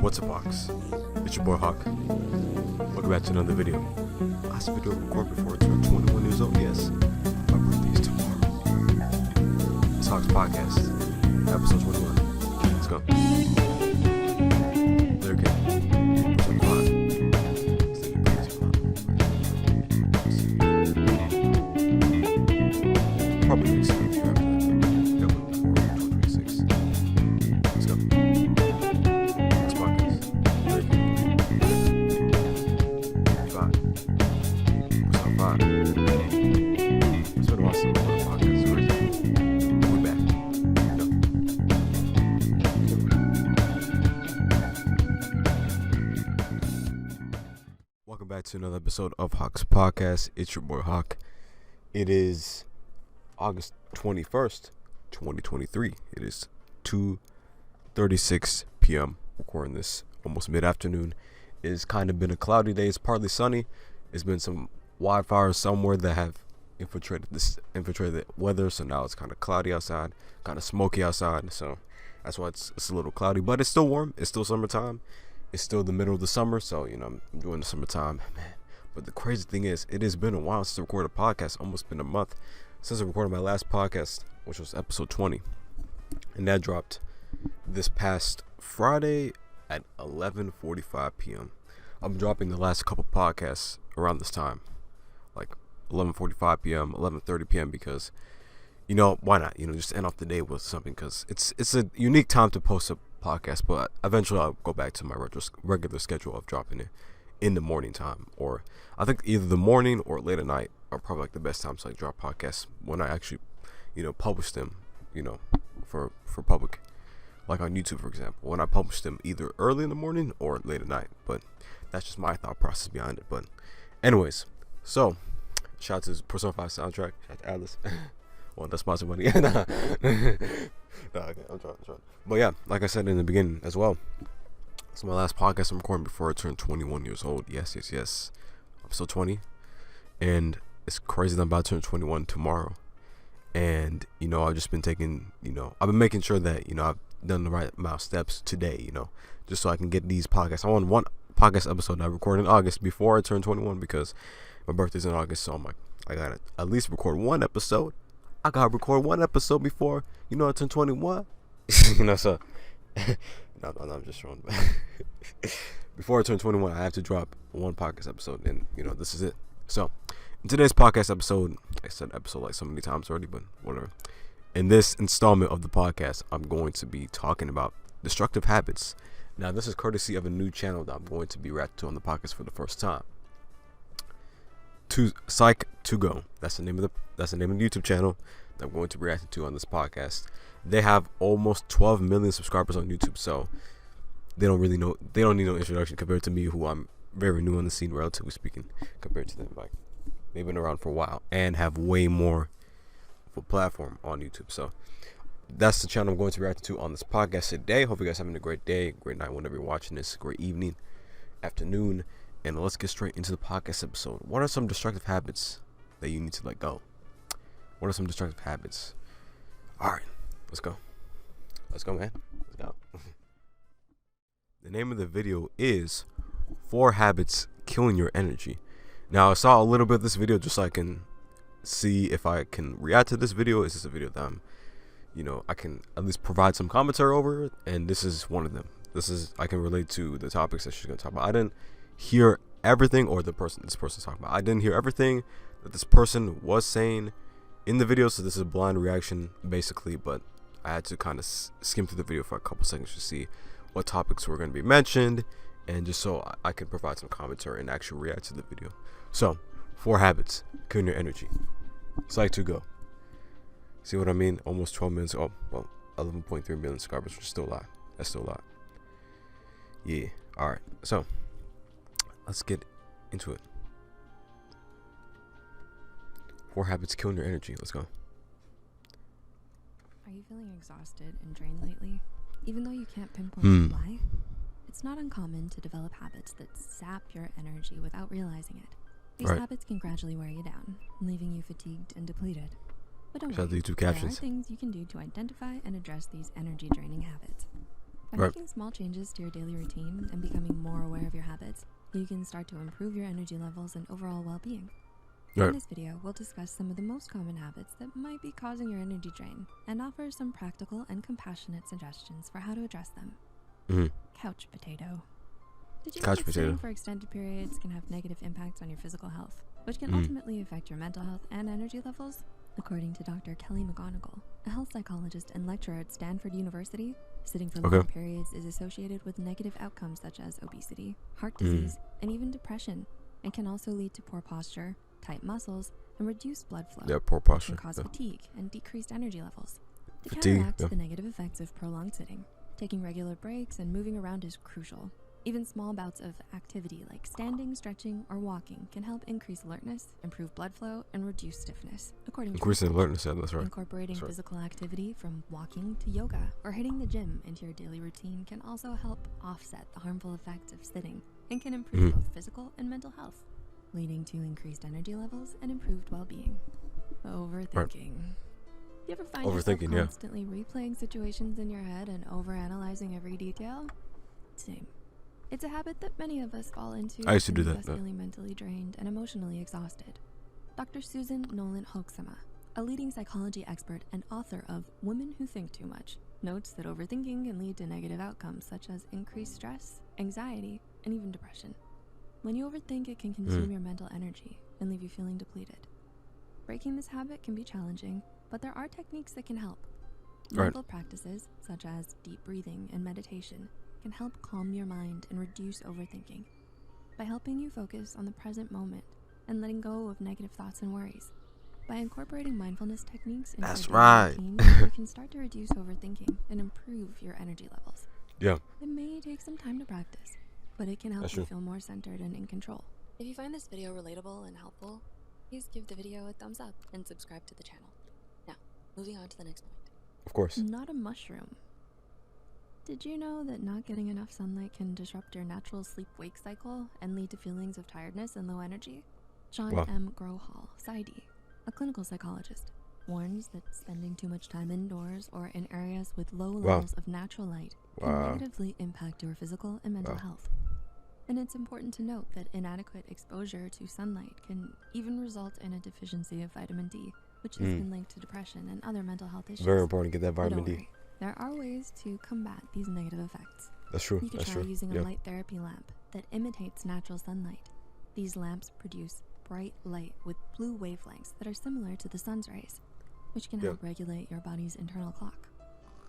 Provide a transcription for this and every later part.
What's up, Hawks? It's your boy Hawk. Welcome back to another video. Last video recorded before I turned 21 years old. Yes, my birthday is tomorrow. It's Hawk's Podcast, episode 21. Let's go. There we go. Probably makes sense. Welcome back to another episode of Hawk's Podcast. It's your boy Hawk. It is August 21st, 2023. It is 2:36 p.m. Recording this almost mid-afternoon. It's kind of been a cloudy day. It's partly sunny. It's been some wildfires somewhere that have infiltrated the weather, so now it's kind of cloudy outside, kind of smoky outside, so that's why it's a little cloudy, but it's still warm. It's still summertime. It's still the middle of the summer, so I'm doing the summertime, man. But the crazy thing is, it has been a while since I recorded a podcast. Almost been a month since I recorded my last podcast, which was episode 20, and that dropped this past Friday at 11:45 p.m. I'm dropping the last couple podcasts around this time, like 11:45 p.m., 11:30 p.m. because, why not? Just end off the day with something, because it's a unique time to post a podcast. But eventually I'll go back to my regular schedule of dropping it in the morning time, or I think either the morning or late at night are probably like the best times to drop podcasts when I actually, publish them, for public, like on YouTube, for example, when I publish them either early in the morning or late at night. But that's just my thought process behind it. But anyways, so shout out to Persona 5 soundtrack. Shout out to Atlas. Well, that's sponsor money. Okay, I'm trying. But yeah, like I said in the beginning as well, it's my last podcast I'm recording before I turn 21 years old. Yes. I'm still 20. And it's crazy that I'm about to turn 21 tomorrow. And, I've just been taking, I've been making sure that, I've done the right amount of steps today, just so I can get these podcasts. I want one podcast episode that I recorded in August before I turn 21, because my birthday's in August. So I'm like, I gotta at least record one episode. I gotta record one episode before, I turn 21. So no, I'm just wrong. Before I turn 21, I have to drop one podcast episode, and this is it. So in today's podcast episode, I said episode like so many times already, but whatever. In this installment of the podcast, I'm going to be talking about destructive habits. Now, this is courtesy of a new channel that I'm going to be reacting to on the podcast for the first time. Psych2Go. That's the name of the YouTube channel that I'm going to be reacting to on this podcast. They have almost 12 million subscribers on YouTube, so they don't need no introduction compared to me, who I'm very new on the scene, relatively speaking, compared to them. Like, they've been around for a while and have way more of a platform on YouTube. So that's the channel I'm going to be reacting to on this podcast today. Hope you guys are having a great day, great night whenever you're watching this, great evening, afternoon. And let's get straight into the podcast episode. What are some destructive habits that you need to let go? What are some destructive habits? All right, let's go. Let's go, man. Let's go. The name of the video is 4 Habits Killing Your Energy. Now, I saw a little bit of this video just so I can see if I can react to this video. Is this a video that I can at least provide some commentary over? And this is one of them. I can relate to the topics that she's going to talk about. I didn't hear everything, or this person's talking about. I didn't hear everything that this person was saying in the video, so this is a blind reaction basically, but I had to kind of skim through the video for a couple seconds to see what topics were going to be mentioned, and just so I could provide some commentary and actually react to the video. So 4 habits killing your energy. Psych2Go. See what I mean? Almost 12 million. Oh, well, 11.3 million subscribers, which is still a lot. That's still a lot. Yeah. All right. So let's get into it. 4 habits killing your energy. Let's go. Are you feeling exhausted and drained lately? Even though you can't pinpoint why? It's not uncommon to develop habits that sap your energy without realizing it. These habits can gradually wear you down, leaving you fatigued and depleted. But don't worry, there are things you can do to identify and address these energy-draining habits. By making small changes to your daily routine and becoming more aware of your habits, you can start to improve your energy levels and overall well-being. In this video, we'll discuss some of the most common habits that might be causing your energy drain and offer some practical and compassionate suggestions for how to address them. Couch potato. Did you know that sitting for extended periods can have negative impacts on your physical health, which can ultimately affect your mental health and energy levels? According to Dr. Kelly McGonigal, a health psychologist and lecturer at Stanford University, sitting for long periods is associated with negative outcomes such as obesity, heart disease, and even depression, and can also lead to poor posture, tight muscles, and reduced blood flow. Yeah, poor posture. Can cause fatigue and decreased energy levels. To counteract the negative effects of prolonged sitting, taking regular breaks and moving around is crucial. Even small bouts of activity like standing, stretching, or walking can help increase alertness, improve blood flow, and reduce stiffness. According to alertness, yeah, that's right. Incorporating physical activity from walking to yoga or hitting the gym into your daily routine can also help offset the harmful effects of sitting and can improve both physical and mental health, leading to increased energy levels and improved well-being. Overthinking. You ever find yourself constantly replaying situations in your head and overanalyzing every detail? Same. It's a habit that many of us fall into. I used to do that. Feeling mentally drained and emotionally exhausted. Dr. Susan Nolan Hoeksema, a leading psychology expert and author of Women Who Think Too Much, notes that overthinking can lead to negative outcomes such as increased stress, anxiety, and even depression. When you overthink, it can consume your mental energy and leave you feeling depleted. Breaking this habit can be challenging, but there are techniques that can help. Mindful practices, such as deep breathing and meditation, can help calm your mind and reduce overthinking by helping you focus on the present moment and letting go of negative thoughts and worries. By incorporating mindfulness techniques into your routine, you can start to reduce overthinking and improve your energy levels. Yeah. It may take some time to practice, but it can help you feel more centered and in control. If you find this video relatable and helpful, please give the video a thumbs up and subscribe to the channel. Now, moving on to the next point. Of course. Not a mushroom. Did you know that not getting enough sunlight can disrupt your natural sleep-wake cycle and lead to feelings of tiredness and low energy? John M. Grohol, PsyD, a clinical psychologist, warns that spending too much time indoors or in areas with low levels of natural light can negatively impact your physical and mental health. And it's important to note that inadequate exposure to sunlight can even result in a deficiency of vitamin D, which has been linked to depression and other mental health issues. Very important to get that vitamin D. There are ways to combat these negative effects. That's true. You can try using a light therapy lamp that imitates natural sunlight. These lamps produce bright light with blue wavelengths that are similar to the sun's rays, which can help regulate your body's internal clock.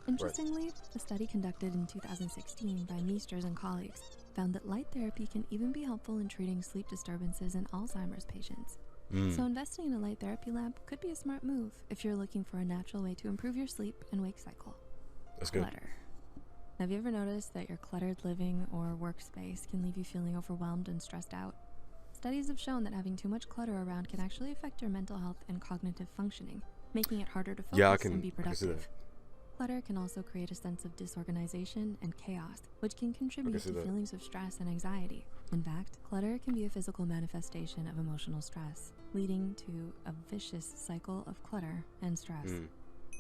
Interestingly, a study conducted in 2016 by Meisters and colleagues found that light therapy can even be helpful in treating sleep disturbances in Alzheimer's patients. So investing in a light therapy lamp could be a smart move if you're looking for a natural way to improve your sleep and wake cycle. That's good. Clutter. Have you ever noticed that your cluttered living or workspace can leave you feeling overwhelmed and stressed out? Studies have shown that having too much clutter around can actually affect your mental health and cognitive functioning, making it harder to focus and be productive. Clutter can also create a sense of disorganization and chaos, which can contribute to feelings of stress and anxiety. In fact, clutter can be a physical manifestation of emotional stress, leading to a vicious cycle of clutter and stress.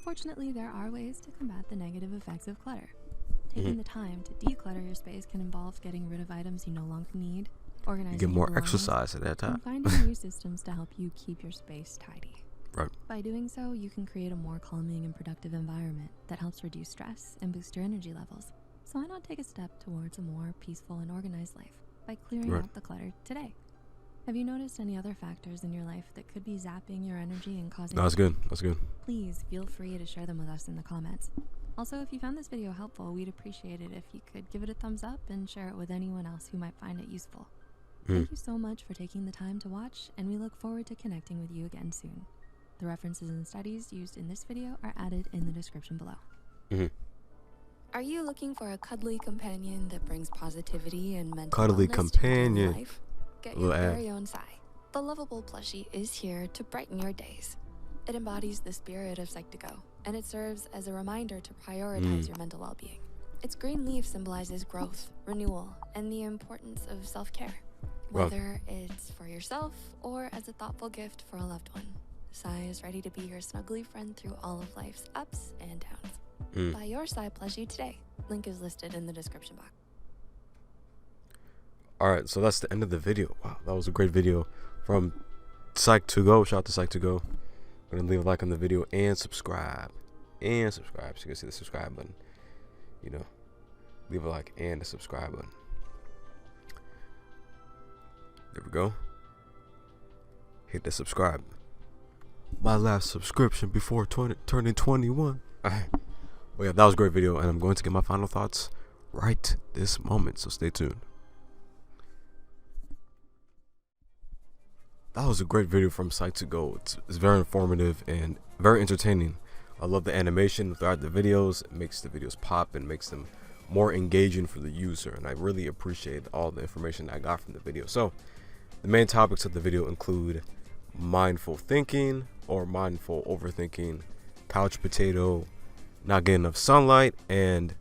Fortunately, there are ways to combat the negative effects of clutter. Taking the time to declutter your space can involve getting rid of items you no longer need, organizing get more exercise at that time, and finding new systems to help you keep your space tidy. Right. By doing so, you can create a more calming and productive environment that helps reduce stress and boost your energy levels. So why not take a step towards a more peaceful and organized life by clearing out the clutter today? Have you noticed any other factors in your life that could be zapping your energy and causing... That's good. That's good. Please feel free to share them with us in the comments. Also, if you found this video helpful, we'd appreciate it if you could give it a thumbs up and share it with anyone else who might find it useful. Thank you so much for taking the time to watch, and we look forward to connecting with you again soon. The references and studies used in this video are added in the description below. Are you looking for a cuddly companion that brings positivity and mental wellness to your life? Get your very own Psy. The lovable plushie is here to brighten your days. It embodies the spirit of Psych2Go, and it serves as a reminder to prioritize your mental well-being. Its green leaf symbolizes growth, renewal, and the importance of self-care. Whether it's for yourself or as a thoughtful gift for a loved one, Psy is ready to be your snuggly friend through all of life's ups and downs. Buy your Psy plushie today Link is listed in the description box. Alright, so that's the end of the video. Wow, that was a great video from Psych2Go. Shout out to Psych2Go. I'm gonna leave a like on the video and subscribe. So you can see the subscribe button. You know, leave a like and the subscribe button. There we go. Hit the subscribe. My last subscription before turning 21. Alright. Well, yeah, that was a great video, and I'm going to get my final thoughts right this moment, so stay tuned. That was a great video from Psych2Go. It's very informative and very entertaining. I love the animation throughout the videos. It makes the videos pop and makes them more engaging for the user, and I really appreciate all the information I got from the video. So the main topics of the video include mindful thinking or mindful overthinking, couch potato, not getting enough sunlight, and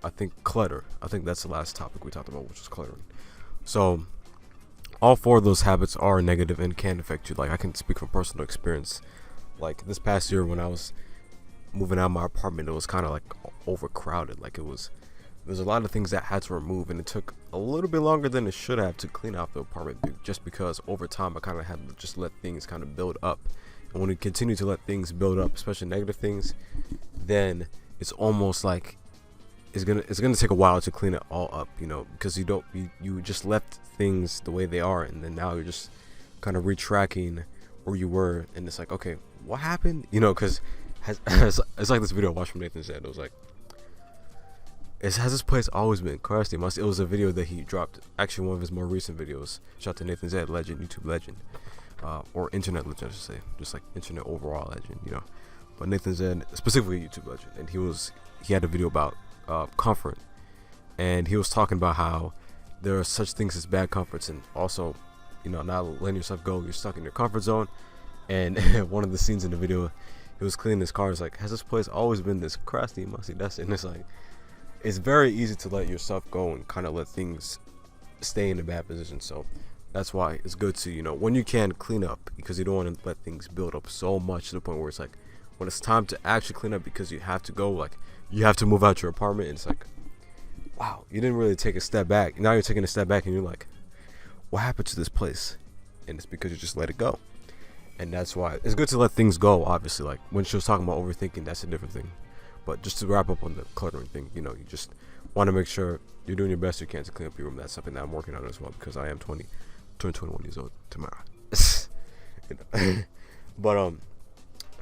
I think clutter. I think that's the last topic we talked about, which was cluttering. So all four of those habits are negative and can affect you. Like, I can speak from personal experience. Like, this past year when I was moving out of my apartment, it was kind of like overcrowded. Like, there's a lot of things that I had to remove, and it took a little bit longer than it should have to clean out the apartment, just because over time I kind of had to just let things kind of build up. And when you continue to let things build up, especially negative things, then it's almost like it's gonna take a while to clean it all up, you know, because you just left things the way they are, and then now you're just kind of retracking where you were, and it's like, okay, what happened, you know? Because it's like this video I watched from Nathan Zed. It was like, has this place always been crusty? It was a video that he dropped, actually one of his more recent videos. Shout out to Nathan Zed, legend, YouTube legend, or internet legend, I should say, just like internet overall legend, you know. But Nathan Zed, specifically YouTube legend, and he had a video about comfort, and he was talking about how there are such things as bad comforts, and also, you know, not letting yourself go. You're stuck in your comfort zone. And one of the scenes in the video, he was cleaning his car. It's like, has this place always been this crusty, musty, dusty? And it's like, it's very easy to let yourself go and kind of let things stay in a bad position. So that's why it's good to, you know, when you can, clean up, because you don't want to let things build up so much to the point where it's like, when it's time to actually clean up because you have to go, like, you have to move out your apartment, and it's like, wow, you didn't really take a step back. Now you're taking a step back, and you're like, what happened to this place? And it's because you just let it go. And that's why it's good to let things go, obviously. Like, when she was talking about overthinking, that's a different thing. But just to wrap up on the cluttering thing, you know, you just want to make sure you're doing your best you can to clean up your room. That's something that I'm working on as well, because I am 21 years old tomorrow. But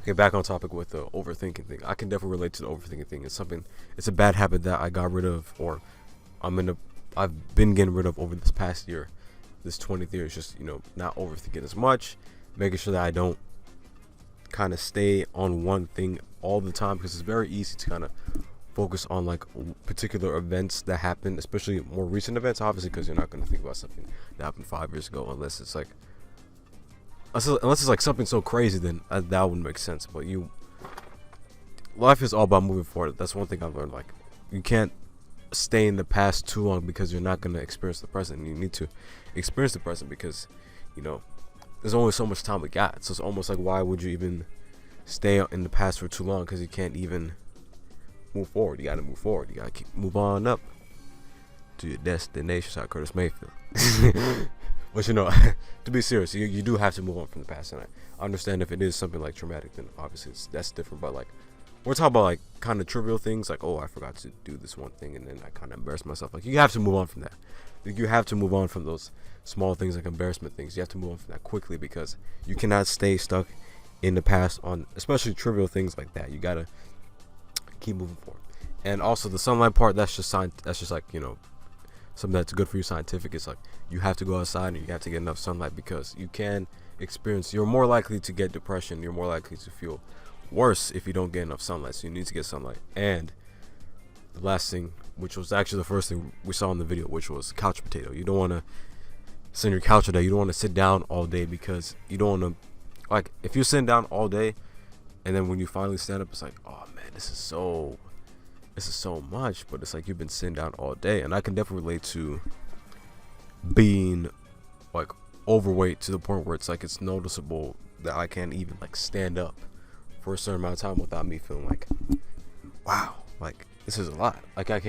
okay, back on topic with the overthinking thing. I can definitely relate to the overthinking thing. It's a bad habit that I got rid of, or I've been getting rid of over this past year. This 20th year is just, you know, not overthinking as much, making sure that I don't kind of stay on one thing all the time, because it's very easy to kind of focus on like particular events that happen, especially more recent events, obviously, because you're not going to think about something that happened 5 years ago unless it's like something so crazy, then that wouldn't make sense. But life is all about moving forward. That's one thing I've learned. Like, you can't stay in the past too long, because you're not going to experience the present. You need to experience the present, because, you know, there's only so much time we got. So it's almost like, why would you even stay in the past for too long? Because you can't even move forward. You got to move forward. You got to move on up to your destination. Shout out Curtis Mayfield. But, you know, to be serious, you do have to move on from the past. And I understand if it is something like traumatic, then obviously that's different. But like, we're talking about like kind of trivial things, like, oh, I forgot to do this one thing, and then I kind of embarrassed myself. Like, you have to move on from that. You have to move on from those small things, like embarrassment things. You have to move on from that quickly, because you cannot stay stuck in the past on especially trivial things like that. You gotta keep moving forward. And also the sunlight part, that's just like, you know, something that's good for you scientific. It's like, you have to go outside and you have to get enough sunlight, because you're more likely to get depression. You're more likely to feel worse if you don't get enough sunlight. So you need to get sunlight. And the last thing, which was actually the first thing we saw in the video, which was couch potato. You don't want to sit on your couch all day. You don't want to sit down all day, because you don't want to, like, if you're sitting down all day and then when you finally stand up, it's like, oh man, this is so much. But it's like, you've been sitting down all day. And I can definitely relate to being like overweight to the point where it's like, it's noticeable that I can't even like stand up for a certain amount of time without me feeling like, wow, like this is a lot. Like you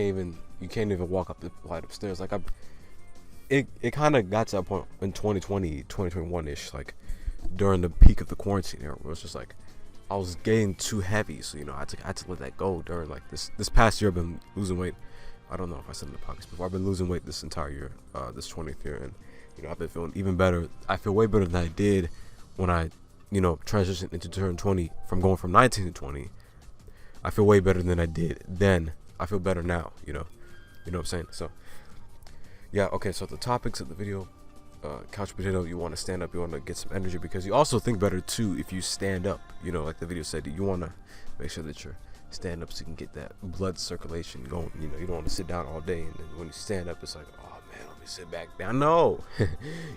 can't even walk up the flight of stairs. Like it kind of got to that point in 2020, 2021-ish, like during the peak of the quarantine era, where it's just like I was getting too heavy. So, you know, I had to let that go during like this past year. I've been losing weight. I don't know if I said in the podcast before. I've been losing weight this entire year, this 20th year, and you know, I've been feeling even better. I feel way better than I did when I, you know, transitioned into turn 20 from going from 19 to 20. I feel way better than I did then. I feel better now, you know what I'm saying? So, yeah, okay, so the topics of the video, couch potato, you want to stand up, you want to get some energy, because you also think better too if you stand up, you know, like the video said, you want to make sure that you're stand up so you can get that blood circulation going. You know, you don't want to sit down all day, and then when you stand up, it's like, oh man, let me sit back down. No,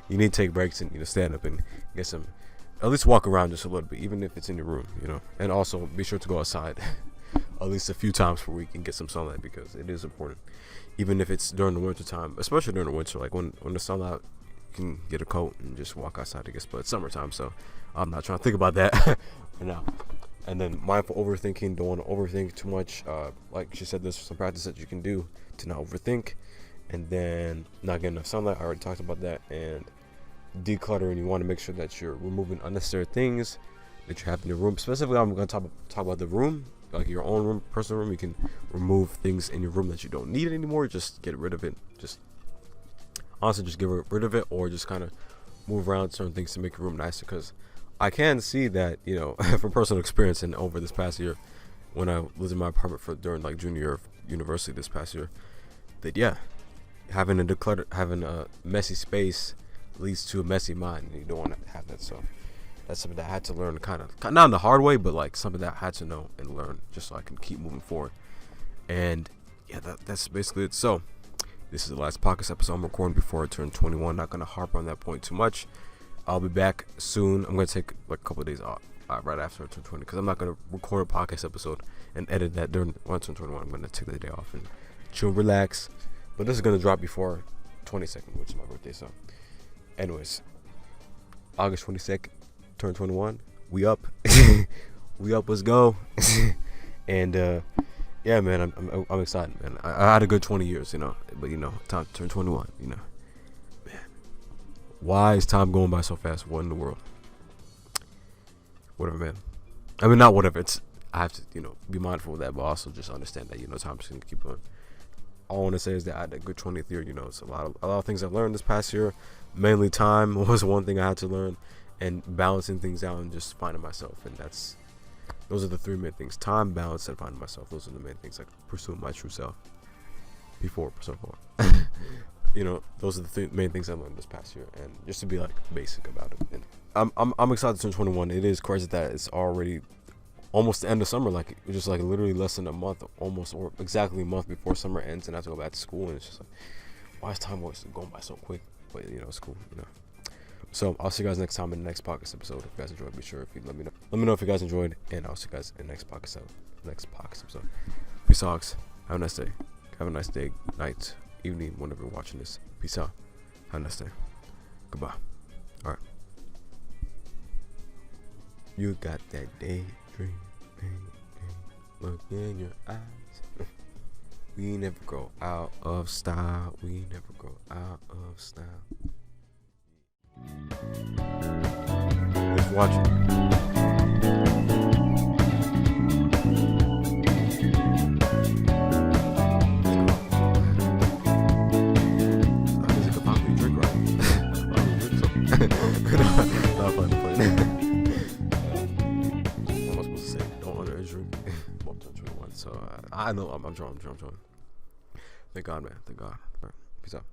you need to take breaks and, you know, stand up and get some, at least walk around just a little bit, even if it's in your room, you know. And also be sure to go outside at least a few times per week and get some sunlight, because it is important, even if it's during the winter time, especially during the winter. Like when the sun's out, you can get a coat and just walk outside, I guess. But it's summertime, so I'm not trying to think about that right now. And then mindful overthinking, don't want to overthink too much. Like she said, there's some practice that you can do to not overthink. And then not getting enough sunlight, I already talked about that. And decluttering, you want to make sure that you're removing unnecessary things that you have in your room. Specifically, I'm going to talk about the room, like your own room, personal room. You can remove things in your room that you don't need anymore. Just get rid of it. Just honestly, just get rid of it, or just kind of move around certain things to make your room nicer. Because I can see that, you know, from personal experience, and over this past year, when I lived in my apartment during like junior year of university this past year, that yeah, having a messy space leads to a messy mind, and you don't want to have that. So that's something that I had to learn, kind of not in the hard way, but like something that I had to know and learn, just so I can keep moving forward. And yeah, that's basically it. So this is the last podcast episode I'm recording before I turn 21. Not gonna harp on that point too much. I'll be back soon. I'm gonna take like a couple of days off right after I turn 20, because I'm not gonna record a podcast episode and edit that during when I turn 21. I'm gonna take the day off and chill, relax. But this is gonna drop before 22nd, which is my birthday. So, anyways, August 22nd, turn 21. We up, we up. Let's go. And yeah, man, I'm excited, man. I had a good 20 years, you know, but you know, time to turn 21, you know. Why is time going by so fast? What in the world? Whatever, man. I mean, not whatever. I have to, you know, be mindful of that, but also just understand that, you know, time's gonna keep going. All I want to say is that I had a good 20th year. You know, it's a lot of things I learned this past year. Mainly time was one thing I had to learn, and balancing things out and just finding myself. And those are the three main things: time, balance, and finding myself. Those are the main things. Like pursuing my true self. Before. You know, those are the main things I learned this past year, and just to be like basic about it. And I'm excited to turn 21. It is crazy that it's already almost the end of summer. Like just like literally less than a month, almost, or exactly a month before summer ends, and I have to go back to school. And it's just like, why is time always going by so quick? But you know, it's cool. You know. So I'll see you guys next time in the next podcast episode. If you guys enjoyed, be sure if you let me know if you guys enjoyed, and I'll see you guys in the next podcast episode. Peace out. Have a nice day. Have a nice day, night, evening, whenever you're watching this. Peace out. Have a nice day. Goodbye. All right. You got that daydream, look in your eyes. We never grow out of style. We never grow out of style. Let's watch it. Not fun to play. What am I supposed to say? Don't underage drink. Well, I'm 21, so I know I'm drunk. Thank God, man. Thank God. All right. Peace out.